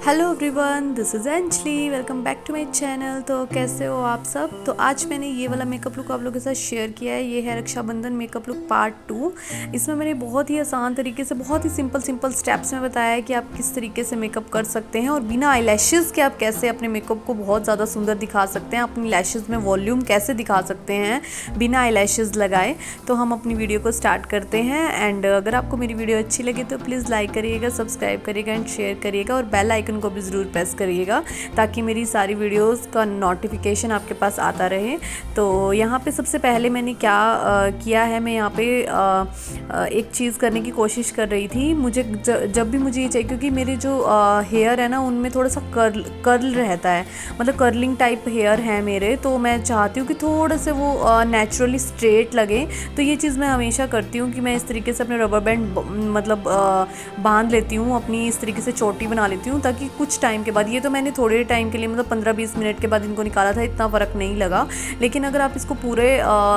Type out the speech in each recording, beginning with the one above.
Hello everyone, this is Anjali. Welcome back to my channel. तो कैसे हो आप सब। तो आज मैंने ये वाला मेकअप लुक आप लोगों के साथ शेयर किया है। ये है रक्षाबंधन मेकअप लुक पार्ट 2। इसमें मैंने बहुत ही आसान तरीके से, बहुत ही सिंपल स्टेप्स में बताया है कि आप किस तरीके से मेकअप कर सकते हैं और बिना आई लैशेज़ के आप कैसे अपने मेकअप को बहुत ज़्यादा सुंदर दिखा सकते हैं, अपनी लैशेज़ में वॉल्यूम कैसे दिखा सकते हैं बिना आई लैशेज़ लगाए। तो हम अपनी वीडियो को स्टार्ट करते हैं। एंड अगर आपको मेरी वीडियो अच्छी लगे तो प्लीज़ लाइक करिएगा, सब्सक्राइब करिएगा एंड शेयर करिएगा और बेल आइकन को भी ज़रूर प्रेस करिएगा ताकि मेरी सारी वीडियोस का नोटिफिकेशन आपके पास आता रहे। तो यहाँ पे सबसे पहले मैंने क्या किया है, मैं यहाँ पे एक चीज़ करने की कोशिश कर रही थी। मुझे जब भी मुझे ये चाहिए, क्योंकि मेरे जो हेयर है ना उनमें थोड़ा सा कर्ल रहता है, मतलब कर्लिंग टाइप हेयर है मेरे। तो मैं चाहती हूँ कि थोड़ा से वो नेचुरली स्ट्रेट लगे। तो ये चीज़ मैं हमेशा करती हूँ कि मैं इस तरीके से अपने रबर बैंड मतलब बांध लेती हूँ, अपनी इस तरीके से चोटी बना लेती हूँ ताकि कुछ टाइम के बाद, ये तो मैंने थोड़े टाइम के लिए मतलब 15-20 मिनट के बाद इनको निकाला था, इतना फ़र्क नहीं लगा। लेकिन अगर आप इसको पूरे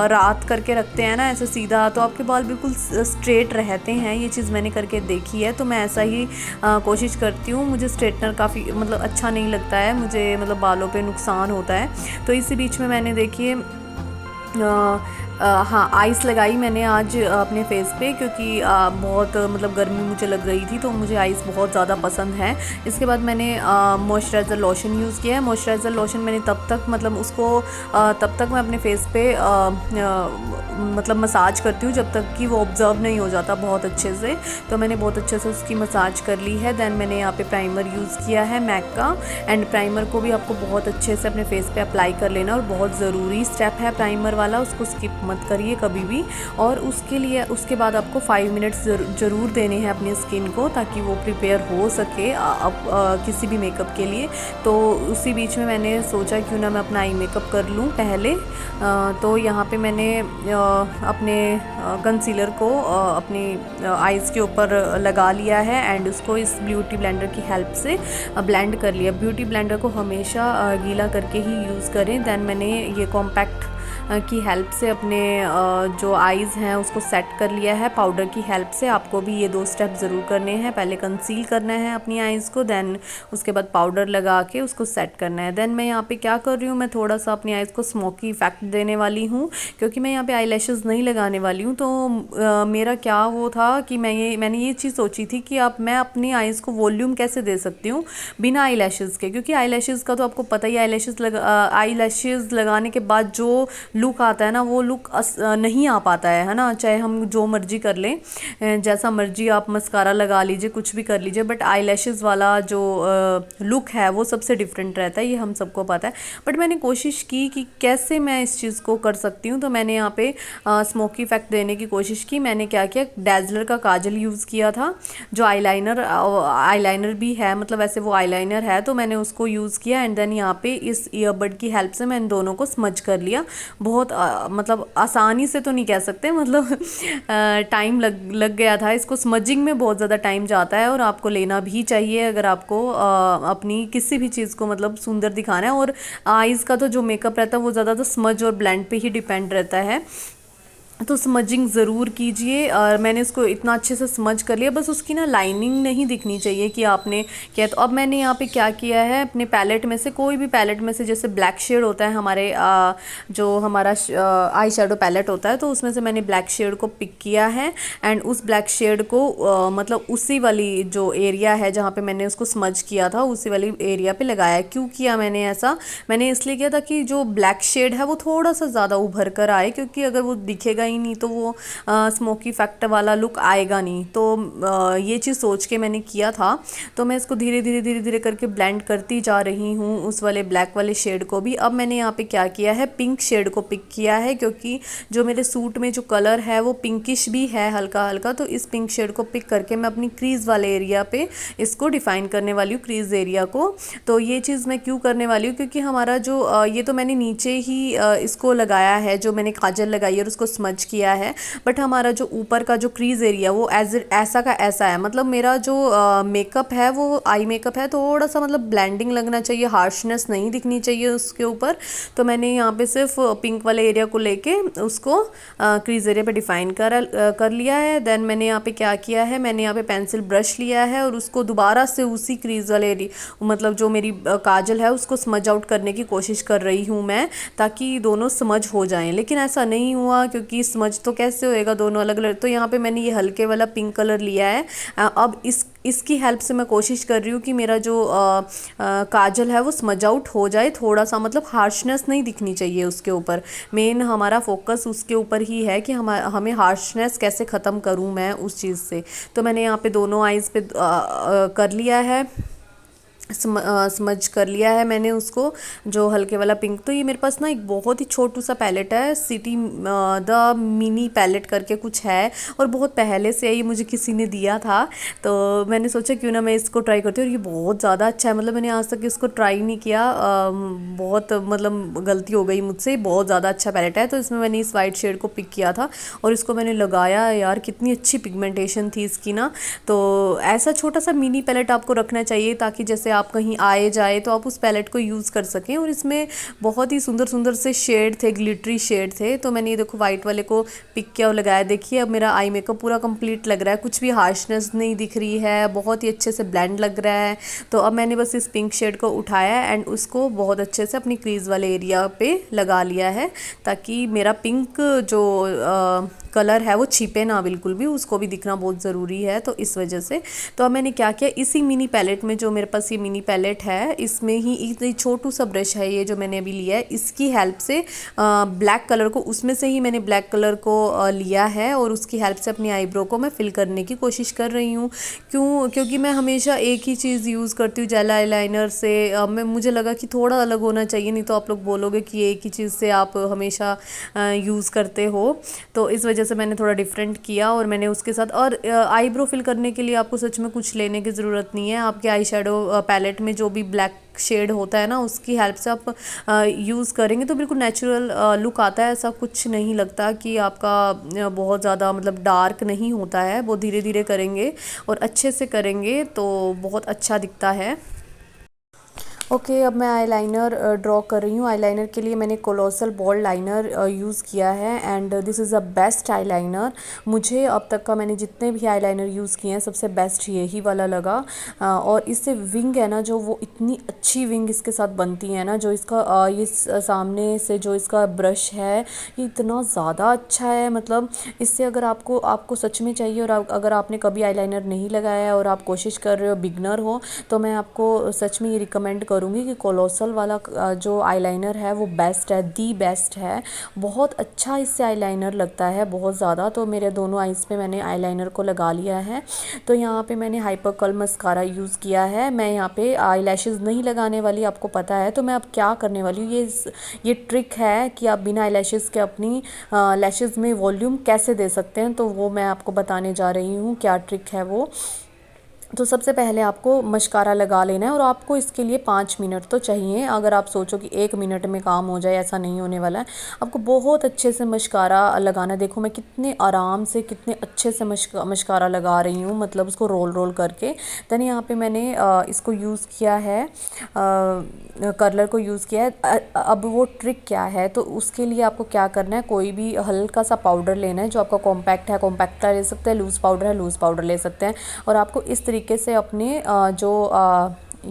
रात करके रखते हैं ना ऐसे सीधा, तो आपके बाल बिल्कुल स्ट्रेट रहते हैं। ये चीज़ मैंने करके देखी है। तो मैं ऐसा ही कोशिश करती हूँ। मुझे स्ट्रेटनर काफ़ी मतलब अच्छा नहीं लगता है, मुझे मतलब बालों पे नुकसान होता है। तो इसी बीच में मैंने देखिए हाँ, आइस लगाई मैंने आज अपने फेस पे, क्योंकि बहुत मतलब गर्मी मुझे लग गई थी, तो मुझे आइस बहुत ज़्यादा पसंद है। इसके बाद मैंने मॉइस्चराइज़र लोशन यूज़ किया है। मॉइस्चराइज़र लोशन मैंने तब तक मतलब उसको तब तक मैं अपने फेस पे मतलब मसाज करती हूँ जब तक कि वो ऑब्ज़र्व नहीं हो जाता बहुत अच्छे से। तो मैंने बहुत अच्छे से उसकी मसाज कर ली है। देन मैंने यहाँ पे प्राइमर यूज़ किया है मैक का। एंड प्राइमर को भी आपको बहुत अच्छे से अपने फेस पे अप्लाई कर लेना, और बहुत ज़रूरी स्टेप है प्राइमर वाला, उसको स्किप मत करिए कभी भी। और उसके बाद आपको 5 मिनट्स ज़रूर देने हैं अपनी स्किन को, ताकि वो प्रिपेयर हो सके किसी भी मेकअप के लिए। तो उसी बीच में मैंने सोचा क्यों ना मैं अपना आई मेकअप कर लूँ पहले। तो यहाँ पे मैंने अपने कंसीलर को अपनी आइज़ के ऊपर लगा लिया है एंड उसको इस ब्यूटी ब्लेंडर की हेल्प से ब्लेंड कर लिया। ब्यूटी ब्लेंडर को हमेशा गीला करके ही यूज़ करें। देन मैंने ये कॉम्पैक्ट की हेल्प से अपने जो आइज़ हैं उसको सेट कर लिया है पाउडर की हेल्प से। आपको भी ये 2 स्टेप ज़रूर करने हैं। पहले कंसील करना है अपनी आइज़ को, देन उसके बाद पाउडर लगा के उसको सेट करना है। देन मैं यहाँ पे क्या कर रही हूँ, मैं थोड़ा सा अपनी आइज़ को स्मोकी इफेक्ट देने वाली हूँ, क्योंकि मैं यहाँ पे आई लैशेज़ नहीं लगाने वाली हूँ। तो मेरा क्या वो था कि मैंने ये चीज़ सोची थी कि मैं अपनी आइज़ को वॉल्यूम कैसे दे सकती हूँ बिना आई लैशेज़ के, क्योंकि आई लैशेज़ का तो आपको पता ही, आई लैशेज़ लगाने के बाद जो लुक आता है ना, वो लुक नहीं आ पाता है ना। चाहे हम जो मर्जी कर लें, जैसा मर्जी आप मस्कारा लगा लीजिए, कुछ भी कर लीजिए, बट आई लैशेज़ वाला जो लुक है वो सबसे डिफरेंट रहता है, ये हम सबको पता है। बट मैंने कोशिश की कि कैसे मैं इस चीज़ को कर सकती हूँ। तो मैंने यहाँ पे स्मोकी इफेक्ट देने की कोशिश की। मैंने क्या किया, डैज़लर का काजल यूज़ किया था, जो आईलाइनर भी है, मतलब ऐसे वो आईलाइनर है, तो मैंने उसको यूज़ किया। एंड देन यहाँ पे इस ईयरबड की हेल्प से मैं इन दोनों को स्मज कर लिया। बहुत मतलब आसानी से तो नहीं कह सकते, मतलब टाइम लग गया था इसको स्मजिंग में, बहुत ज़्यादा टाइम जाता है और आपको लेना भी चाहिए अगर आपको अपनी किसी भी चीज़ को मतलब सुंदर दिखाना है। और आइज़ का तो जो मेकअप रहता है वो ज़्यादातर स्मज और ब्लेंड पे ही डिपेंड रहता है। तो स्मजिंग ज़रूर कीजिए। और मैंने इसको इतना अच्छे से स्मज कर लिया, बस उसकी ना लाइनिंग नहीं दिखनी चाहिए कि आपने किया। तो अब मैंने यहाँ पे क्या किया है, अपने पैलेट में से, कोई भी पैलेट में से, जैसे ब्लैक शेड होता है हमारे जो हमारा आई शेडो पैलेट होता है, तो उसमें से मैंने ब्लैक शेड को पिक किया है। एंड उस ब्लैक शेड को मतलब उसी वाली जो एरिया है जहाँ पे मैंने उसको स्मज किया था, उसी वाली एरिया पे लगाया। क्यों किया मैंने ऐसा, मैंने इसलिए किया था कि जो ब्लैक शेड है वो थोड़ा सा ज़्यादा उभर कर आए, क्योंकि अगर वो दिखेगा ही नहीं तो वो स्मोकी इफेक्ट वाला लुक आएगा नहीं। तो ये चीज़ सोच के मैंने किया था। तो मैं इसको धीरे धीरे करके ब्लेंड करती जा रही हूँ उस वाले ब्लैक वाले शेड को भी। अब मैंने यहाँ पे क्या किया है, पिंक शेड को पिक किया है, क्योंकि जो मेरे सूट में जो कलर है वो पिंकिश भी है हल्का हल्का। तो इस पिंक शेड को पिक करके मैं अपनी क्रीज़ वाले एरिया पे इसको डिफ़ाइन करने वाली हूँ, क्रीज़ एरिया को। तो ये चीज़ मैं क्यों करने वाली हूँ, क्योंकि हमारा जो ये तो मैंने नीचे ही इसको लगाया है, जो मैंने काजल लगाई है और उसको स्मज स्मच किया है, बट हमारा जो ऊपर का जो क्रीज एरिया वो ऐसा का ऐसा है। मतलब मेरा जो मेकअप है वो आई मेकअप है, थोड़ा सा मतलब ब्लेंडिंग लगना चाहिए, हार्शनेस नहीं दिखनी चाहिए उसके ऊपर। तो मैंने यहाँ पे सिर्फ पिंक वाले एरिया को लेके उसको क्रीज एरिया पे डिफाइन कर लिया है। देन मैंने यहाँ पे क्या किया है, मैंने यहाँ पे पेंसिल ब्रश लिया है और उसको दोबारा से उसी क्रीज वाले एरिया, मतलब जो मेरी काजल है उसको स्मज आउट करने की कोशिश कर रही हूँ मैं, ताकि दोनों समझ हो जाएं। लेकिन ऐसा नहीं हुआ, क्योंकि समझ तो कैसे होएगा, दोनों अलग अलग। तो यहाँ पे मैंने ये हल्के वाला पिंक कलर लिया है। अब इसकी हेल्प से मैं कोशिश कर रही हूँ कि मेरा जो काजल है वो स्मज आउट हो जाए थोड़ा सा, मतलब हार्शनेस नहीं दिखनी चाहिए उसके ऊपर। मेन हमारा फोकस उसके ऊपर ही है कि हमें हार्शनेस कैसे ख़त्म करूँ मैं उस चीज़ से। तो मैंने यहाँ पे दोनों आइज़ पे कर लिया है, समझ कर लिया है मैंने उसको, जो हल्के वाला पिंक। तो ये मेरे पास ना एक बहुत ही छोटू सा पैलेट है, सिटी द मिनी पैलेट करके कुछ है, और बहुत पहले से ये मुझे किसी ने दिया था। तो मैंने सोचा क्यों ना मैं इसको ट्राई करती हूँ, और ये बहुत ज़्यादा अच्छा है। मतलब मैंने आज तक इसको ट्राई नहीं किया, बहुत मतलब गलती हो गई मुझसे। बहुत ज़्यादा अच्छा पैलेट है। तो इसमें मैंने इस वाइट शेड को पिक किया था और इसको मैंने लगाया। यार कितनी अच्छी पिगमेंटेशन थी इसकी ना। तो ऐसा छोटा सा मिनी पैलेट आपको रखना चाहिए, ताकि जैसे आप कहीं आए जाए तो आप उस पैलेट को यूज़ कर सकें। और इसमें बहुत ही सुंदर सुंदर से शेड थे, ग्लिटरी शेड थे। तो मैंने ये देखो वाइट वाले को पिक किया और लगाया। देखिए अब मेरा आई मेकअप पूरा कंप्लीट लग रहा है, कुछ भी हार्शनेस नहीं दिख रही है, बहुत ही अच्छे से ब्लेंड लग रहा है। तो अब मैंने बस इस पिंक शेड को उठाया एंड उसको बहुत अच्छे से अपनी क्रीज वाले एरिया पे लगा लिया है, ताकि मेरा पिंक जो कलर है वो छिपे ना बिल्कुल भी, उसको भी दिखना बहुत ज़रूरी है। तो इस वजह से तो अब मैंने क्या किया, इसी मिनी पैलेट में, जो मेरे पास ये मिनी पैलेट है, इसमें ही एक छोटू सा ब्रश है ये जो मैंने अभी लिया है, इसकी हेल्प से ब्लैक कलर को, उसमें से ही मैंने ब्लैक कलर को लिया है और उसकी हेल्प से अपनी आईब्रो को मैं फिल करने की कोशिश कर रही हूँ। क्योंकि मैं हमेशा एक ही चीज़ यूज़ करती हूँ जेल आईलाइनर से। मुझे लगा कि थोड़ा अलग होना चाहिए, नहीं तो आप लोग बोलोगे कि एक ही चीज़ से आप हमेशा यूज़ करते हो। तो इस वजह से मैंने थोड़ा डिफरेंट किया और मैंने उसके साथ, और आईब्रो फिल करने के लिए आपको सच में कुछ लेने की ज़रूरत नहीं है। आपके आई शेडो पैलेट में जो भी ब्लैक शेड होता है ना, उसकी हेल्प से आप यूज़ करेंगे तो बिल्कुल नेचुरल लुक आता है। ऐसा कुछ नहीं लगता कि आपका बहुत ज़्यादा मतलब डार्क नहीं होता है। बहुत धीरे धीरे करेंगे और अच्छे से करेंगे तो बहुत अच्छा दिखता है। ओके, अब मैं आईलाइनर ड्रॉ कर रही हूँ। आईलाइनर के लिए मैंने कोलोसल बॉल लाइनर यूज़ किया है and this is a best eyeliner. मुझे अब तक का मैंने जितने भी आईलाइनर यूज़ किए हैं सबसे बेस्ट यही वाला लगा। और इससे विंग है ना, जो वो इतनी अच्छी विंग इसके साथ बनती है ना, जो इसका ये सामने से जो इसका ब्रश है ये इतना ज़्यादा अच्छा है। मतलब इससे अगर आपको सच में चाहिए और अगर आपने कभी आईलाइनर नहीं लगाया है और आप कोशिश कर रहे हो, बिगनर हो, तो मैं आपको सच में ये रिकमेंड करूँगी कि कोलोसल वाला जो आईलाइनर है वो बेस्ट है, दी बेस्ट है। बहुत अच्छा इससे आईलाइनर लगता है, बहुत ज़्यादा। तो मेरे दोनों आईज़ पे मैंने आईलाइनर को लगा लिया है। तो यहाँ पे मैंने हाइपर कर्ल मस्कारा यूज़ किया है। मैं यहाँ पे आई लैशेज़ नहीं लगाने वाली, आपको पता है। तो मैं अब क्या करने वाली हूँ, ये ट्रिक है कि आप बिना आई लैशेज़ के अपनी लैशेज़ में वॉल्यूम कैसे दे सकते हैं, तो वो मैं आपको बताने जा रही हूँ क्या ट्रिक है वो। तो सबसे पहले आपको मस्कारा लगा लेना है और आपको इसके लिए 5 मिनट तो चाहिए। अगर आप सोचो कि 1 मिनट में काम हो जाए, ऐसा नहीं होने वाला है। आपको बहुत अच्छे से मस्कारा लगाना। देखो मैं कितने आराम से, कितने अच्छे से मस्कारा लगा रही हूँ, मतलब उसको रोल रोल करके। देन यहाँ पे मैंने इसको यूज़ किया है, कर्लर को यूज़ किया है। अब वो ट्रिक क्या है, तो उसके लिए आपको क्या करना है, कोई भी हल्का सा पाउडर लेना है जो आपका कॉम्पैक्ट है, कॉम्पैक्ट का ले सकते हैं, लूज़ पाउडर है, लूज़ पाउडर ले सकते हैं। और आपको इस तरीके से अपने जो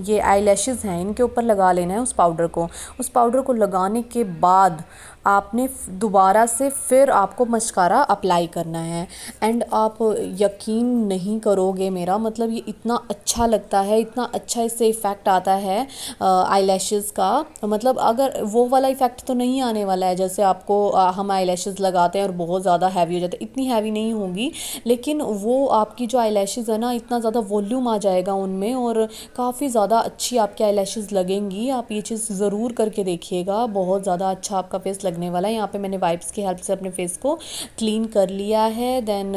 ये आई लैशेज़ हैं इनके ऊपर लगा लेना है उस पाउडर को। उस पाउडर को लगाने के बाद आपने दोबारा से फिर आपको मस्कारा अप्लाई करना है। एंड आप यकीन नहीं करोगे मेरा, मतलब ये इतना अच्छा लगता है, इतना अच्छा इससे इफ़ेक्ट आता है आई लैशेज़ का। मतलब अगर वो वाला इफ़ेक्ट तो नहीं आने वाला है जैसे आपको हम आई लैशेज़ लगाते हैं और बहुत ज़्यादा हैवी हो जाता है, इतनी हैवी नहीं होंगी। लेकिन वो आपकी जो आई लैशेज़ है ना, इतना ज़्यादा वॉल्यूम आ जाएगा उनमें और काफ़ी ज़्यादा अच्छी आपकी आई लैशेज़ लगेंगी। आप ये चीज़ ज़रूर करके देखिएगा, बहुत ज़्यादा अच्छा आपका फेस लगने वाला है। यहाँ पे मैंने वाइप्स की हेल्प से अपने फेस को क्लीन कर लिया है। देन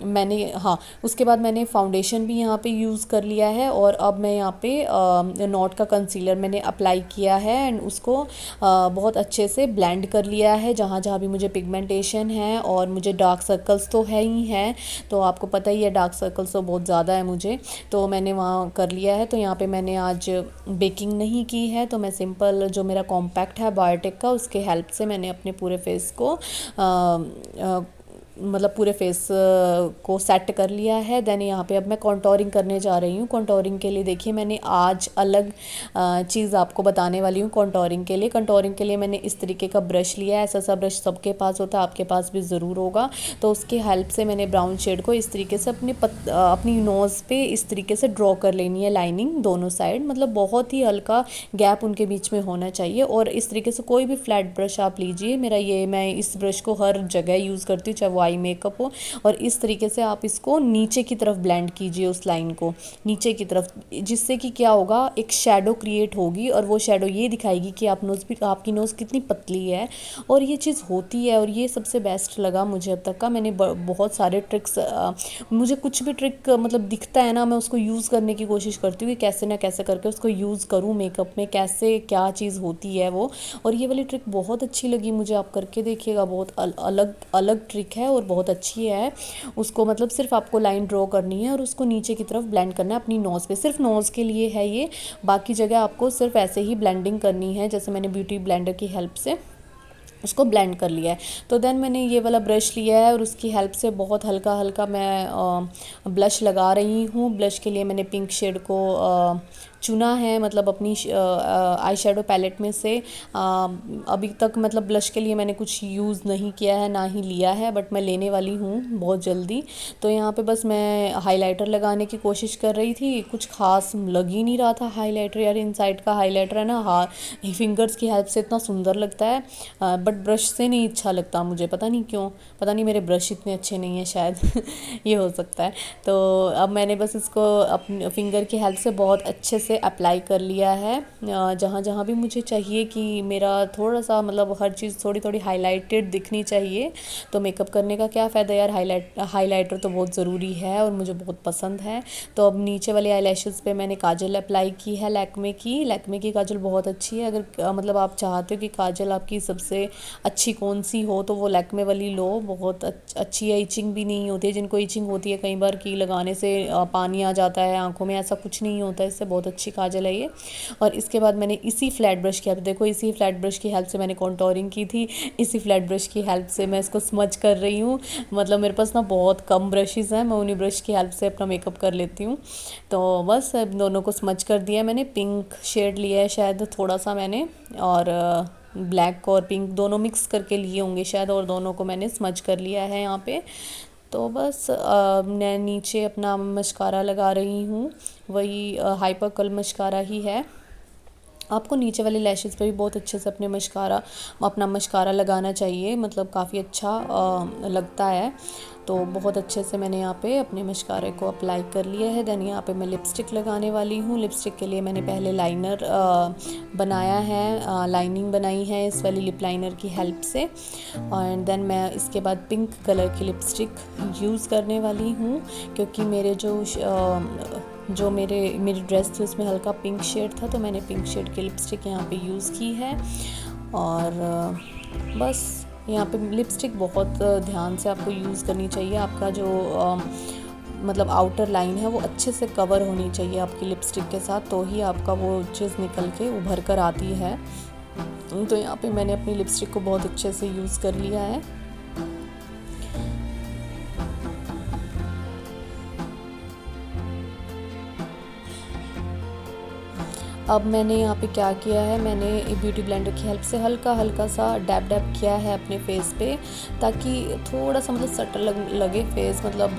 मैंने हाँ, उसके बाद मैंने फाउंडेशन भी यहाँ पे यूज़ कर लिया है और अब मैं यहाँ पे नॉट का कंसीलर मैंने अप्लाई किया है एंड उसको बहुत अच्छे से ब्लेंड कर लिया है जहाँ जहाँ भी मुझे पिगमेंटेशन है। और मुझे डार्क सर्कल्स तो है ही हैं, तो आपको पता ही है डार्क सर्कल्स तो बहुत ज़्यादा है मुझे, तो मैंने वहाँ कर लिया है। तो यहाँ पे मैंने आज बेकिंग नहीं की है, तो मैं सिंपल जो मेरा कॉम्पैक्ट है बायोटेक का उसके हेल्प से मैंने अपने पूरे फेस को मतलब पूरे फेस को सेट कर लिया है। देन यहाँ पे अब मैं कॉन्टोरिंग करने जा रही हूँ। कॉन्टोरिंग के लिए देखिए मैंने आज अलग चीज़ आपको बताने वाली हूँ। कॉन्टोरिंग के लिए मैंने इस तरीके का ब्रश लिया है। ऐसा सा ब्रश सबके पास होता है, आपके पास भी ज़रूर होगा। तो उसकी हेल्प से मैंने ब्राउन शेड को इस तरीके से अपनी नोज़ पे इस तरीके से ड्रॉ कर लेनी है, लाइनिंग दोनों साइड, मतलब बहुत ही हल्का गैप उनके बीच में होना चाहिए। और इस तरीके से कोई भी फ्लैट ब्रश आप लीजिए, मैं इस ब्रश को हर जगह यूज़ करती हूँ, चाहे वो आई मेकअप हो। और इस तरीके से आप इसको नीचे की तरफ ब्लेंड कीजिए, उस लाइन को नीचे की तरफ, जिससे कि क्या होगा, एक शैडो क्रिएट होगी और वो शैडो ये दिखाएगी कि आपकी नोज़ कितनी पतली है। और ये चीज़ होती है और ये सबसे बेस्ट लगा मुझे अब तक का। मैंने बहुत सारे ट्रिक्स, मुझे कुछ भी ट्रिक मतलब दिखता है ना, मैं उसको यूज़ करने की कोशिश करती हूँ कि कैसे ना कैसे करके उसको यूज़ करूँ मेकअप में, कैसे क्या चीज़ होती है वो। और ये वाली ट्रिक बहुत अच्छी लगी मुझे, आप करके देखिएगा, बहुत अलग अलग ट्रिक है और बहुत अच्छी है। उसको मतलब सिर्फ आपको लाइन ड्रॉ करनी है और उसको नीचे की तरफ ब्लेंड करना है अपनी नोज़ पे, सिर्फ नोज़ के लिए है ये। बाकी जगह आपको सिर्फ ऐसे ही ब्लेंडिंग करनी है, जैसे मैंने ब्यूटी ब्लेंडर की हेल्प से उसको ब्लेंड कर लिया है। तो देन मैंने ये वाला ब्रश लिया है और उसकी हेल्प से बहुत हल्का हल्का मैं ब्लश लगा रही हूँ। ब्लश के लिए मैंने पिंक शेड को चुना है, मतलब अपनी आई शेडो पैलेट में से। अभी तक मतलब ब्लश के लिए मैंने कुछ यूज़ नहीं किया है, ना ही लिया है, बट मैं लेने वाली हूँ बहुत जल्दी। तो यहाँ पे बस मैं हाइलाइटर लगाने की कोशिश कर रही थी, कुछ खास लग ही नहीं रहा था हाइलाइटर। यार इनसाइड का हाइलाइटर है ना, फिंगर्स की हेल्प से इतना सुंदर लगता है, बट ब्रश से नहीं अच्छा लगता मुझे, पता नहीं क्यों, पता नहीं मेरे ब्रश इतने अच्छे नहीं हैं शायद ये हो सकता है। तो अब मैंने बस इसको अपने फिंगर की हेल्प से बहुत अच्छे से अप्लाई कर लिया है, जहाँ जहाँ भी मुझे चाहिए कि मेरा थोड़ा सा मतलब हर चीज़ थोड़ी थोड़ी हाईलाइटेड दिखनी चाहिए। तो मेकअप करने का क्या फ़ायदा यार, हाईलाइटर तो बहुत ज़रूरी है और मुझे बहुत पसंद है। तो अब नीचे वाले आईलैशेस पे मैंने काजल अप्लाई की है, लैक्मे की काजल बहुत अच्छी है। अगर मतलब आप चाहते हो कि काजल आपकी सबसे अच्छी कौन सी हो तो वो लैक्मे वाली लो, बहुत अच्छी है, इचिंग भी नहीं होती है। जिनको इचिंग होती है कई बार कि लगाने से पानी आ जाता है आंखों में, ऐसा कुछ नहीं होता है, इससे बहुत अच्छी काजल है ये। और इसके बाद मैंने इसी फ्लैट ब्रश की हेल्प, देखो इसी फ्लैट ब्रश की हेल्प से मैंने कॉन्टोरिंग की थी, इसी फ्लैट ब्रश की हेल्प से मैं इसको स्मज कर रही हूँ। मतलब मेरे पास ना बहुत कम ब्रशेज़ हैं, मैं उन्हीं ब्रश की हेल्प से अपना मेकअप कर लेती हूँ। तो बस दोनों को स्मज कर दिया मैंने। पिंक शेड लिया है शायद थोड़ा सा मैंने, और ब्लैक और पिंक दोनों मिक्स करके लिए होंगे शायद, और दोनों को मैंने स्मज कर लिया है यहाँ पे। तो बस मैं नीचे अपना मस्कारा लगा रही हूँ, वही हाइपर कर्ल मस्कारा ही है। आपको नीचे वाले लैशेज़ पे भी बहुत अच्छे से अपना मस्कारा लगाना चाहिए, मतलब काफ़ी अच्छा लगता है। तो बहुत अच्छे से मैंने यहाँ पे अपने मस्कारे को अप्लाई कर लिया है। देन यहाँ पे मैं लिपस्टिक लगाने वाली हूँ। लिपस्टिक के लिए मैंने पहले लाइनर बनाया है, लाइनिंग बनाई है इस वाली लिप लाइनर की हेल्प से। एंड देन मैं इसके बाद पिंक कलर की लिपस्टिक यूज़ करने वाली हूँ, क्योंकि मेरी ड्रेस थी उसमें हल्का पिंक शेड था, तो मैंने पिंक शेड की लिपस्टिक यहाँ पे यूज़ की है। और बस यहाँ पे लिपस्टिक बहुत ध्यान से आपको यूज़ करनी चाहिए। आपका जो मतलब आउटर लाइन है वो अच्छे से कवर होनी चाहिए आपकी लिपस्टिक के साथ, तो ही आपका वो चीज़ निकल के उभर कर आती है। तो यहाँ पे मैंने अपनी लिपस्टिक को बहुत अच्छे से यूज़ कर लिया है। अब मैंने यहाँ पे क्या किया है, मैंने ब्यूटी ब्लेंडर की हेल्प से हल्का हल्का सा डैब किया है अपने फेस पे, ताकि थोड़ा सा मतलब सटल लगे फेस, मतलब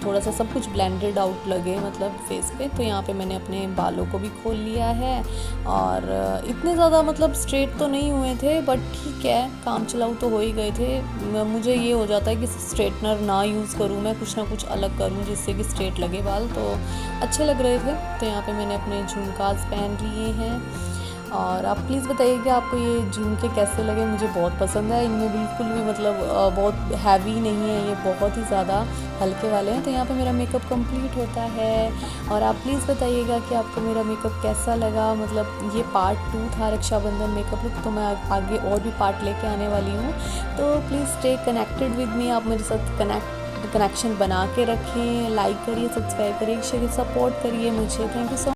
थोड़ा सा सब कुछ ब्लेंडेड आउट लगे मतलब फेस पे। तो यहाँ पे मैंने अपने बालों को भी खोल लिया है, और इतने ज़्यादा मतलब स्ट्रेट तो नहीं हुए थे, बट ठीक है, काम चलाऊ तो हो ही गए थे। मुझे ये हो जाता है कि स्ट्रेटनर ना यूज़ करूँ, मैं कुछ ना कुछ अलग करूँ जिससे कि स्ट्रेट लगे बाल, तो अच्छे लग रहे थे। तो यहाँ पे मैंने अपने झुमकास पहन लिए हैं, और आप प्लीज़ बताइए कि आपको ये झुमके कैसे लगे। मुझे बहुत पसंद है, इनमें बिल्कुल भी मतलब बहुत हैवी नहीं है, ये बहुत ही ज़्यादा हल्के वाले हैं। तो यहाँ पे मेरा मेकअप कंप्लीट होता है और आप प्लीज़ बताइएगा कि आपको मेरा मेकअप कैसा लगा। मतलब ये पार्ट 2 था रक्षाबंधन मेकअप लुक, तो मैं आगे और भी पार्ट लेके आने वाली हूँ। तो please stay connected with me, आप मेरे साथ कनेक्शन बना के रखें। लाइक करिए, सब्सक्राइब करिए, शेयर सपोर्ट करिए मुझे। Thank you so